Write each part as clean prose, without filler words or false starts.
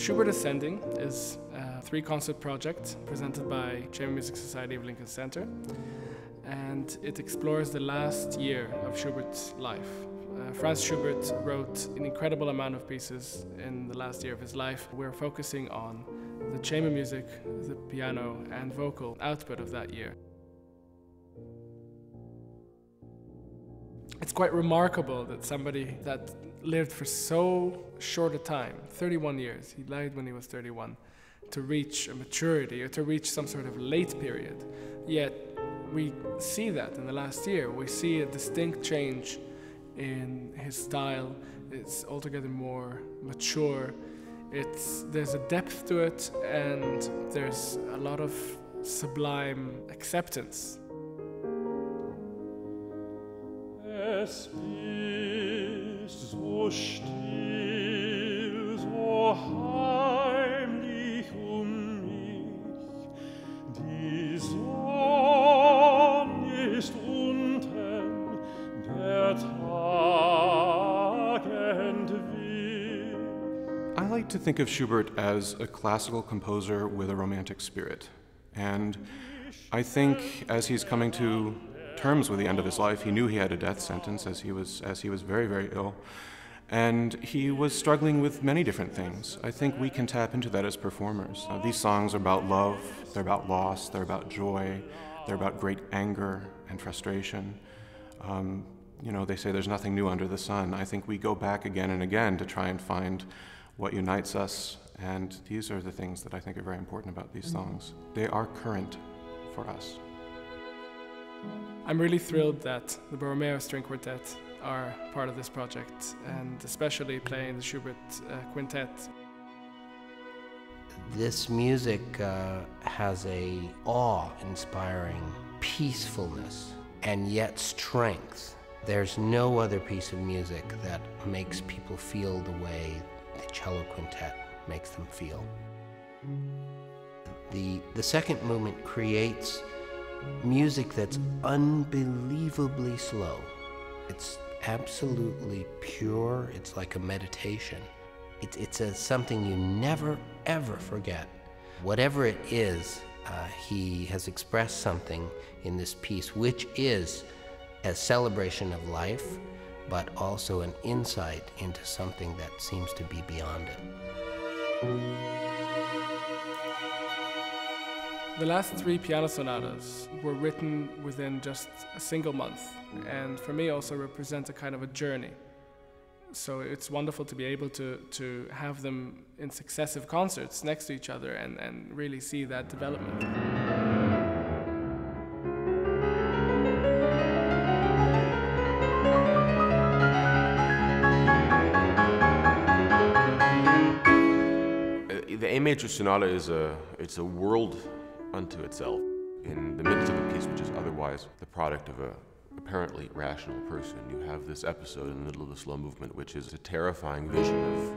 Schubert Ascending is a three-concert project presented by Chamber Music Society of Lincoln Center, and it explores the last year of Schubert's life. Franz Schubert wrote an incredible amount of pieces in the last year of his life. We're focusing on the chamber music, the piano and vocal output of that year. It's quite remarkable that somebody that lived for so short a time, 31 years, he died when he was 31, to reach a maturity or to reach some sort of late period. Yet we see that in the last year. We see a distinct change in his style. It's altogether more mature. There's a depth to it, and there's a lot of sublime acceptance. Es ist so still, so heimlich mich, die Sonne ist unten, der Tag entwich. I like to think of Schubert as a classical composer with a romantic spirit. And I think as he's coming to terms with the end of his life, he knew he had a death sentence as he was very, very ill. And he was struggling with many different things. I think we can tap into that as performers. These songs are about love, they're about loss, they're about joy, they're about great anger and frustration. You know, they say there's nothing new under the sun. I think we go back again and again to try and find what unites us, and these are the things that I think are very important about these songs. They are current for us. I'm really thrilled that the Borromeo String Quartet are part of this project, and especially playing the Schubert Quintet. This music has a awe-inspiring peacefulness and yet strength. There's no other piece of music that makes people feel the way the cello quintet makes them feel. The second movement creates music that's unbelievably slow. It's absolutely pure. It's like a meditation. It's something you never, ever forget. Whatever it is, he has expressed something in this piece, which is a celebration of life, but also an insight into something that seems to be beyond it. The last three piano sonatas were written within just a single month, and for me also represent a kind of a journey. So it's wonderful to be able to have them in successive concerts next to each other and really see that development. The A major sonata it's a world unto itself. In the midst of a piece which is otherwise the product of a apparently rational person, you have this episode in the middle of the slow movement which is a terrifying vision of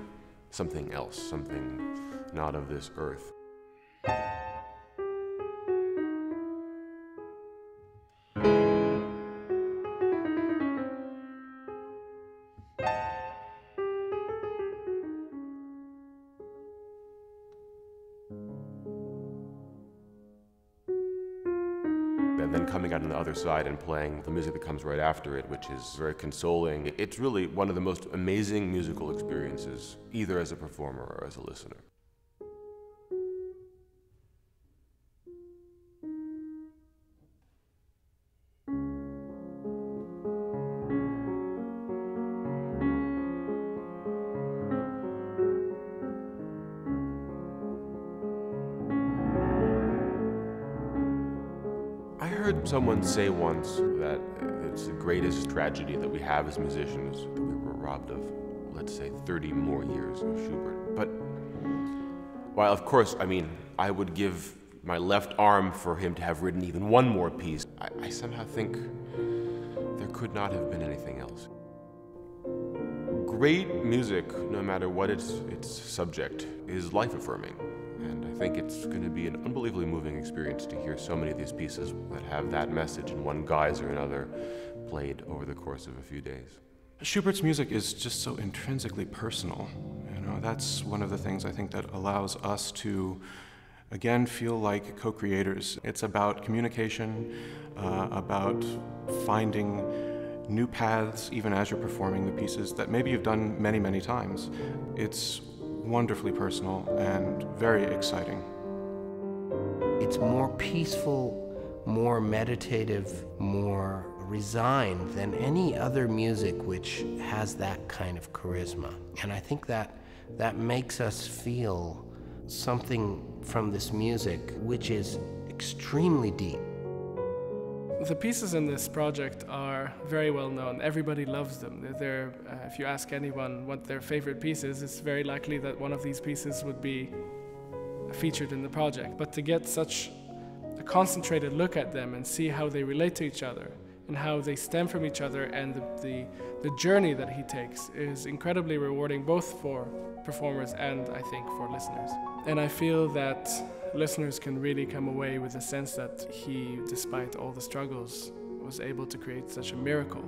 something else, something not of this earth. And then coming out on the other side and playing the music that comes right after it, which is very consoling. It's really one of the most amazing musical experiences, either as a performer or as a listener. I heard someone say once that it's the greatest tragedy that we have as musicians that we were robbed of, let's say, 30 more years of Schubert. But while, of course, I would give my left arm for him to have written even one more piece, I somehow think there could not have been anything else. Great music, no matter what its subject, is life-affirming. And I think it's going to be an unbelievably moving experience to hear so many of these pieces that have that message in one guise or another played over the course of a few days. Schubert's music is just so intrinsically personal. That's one of the things I think that allows us to, again, feel like co-creators. It's about communication, about finding new paths even as you're performing the pieces that maybe you've done many, many times. It's wonderfully personal and very exciting. It's more peaceful, more meditative, more resigned than any other music which has that kind of charisma. And I think that makes us feel something from this music which is extremely deep. The pieces in this project are very well known. Everybody loves them. If you ask anyone what their favorite piece is, it's very likely that one of these pieces would be featured in the project. But to get such a concentrated look at them and see how they relate to each other and how they stem from each other, and the journey that he takes is incredibly rewarding, both for performers and, I think, for listeners. And I feel that listeners can really come away with a sense that he, despite all the struggles, was able to create such a miracle.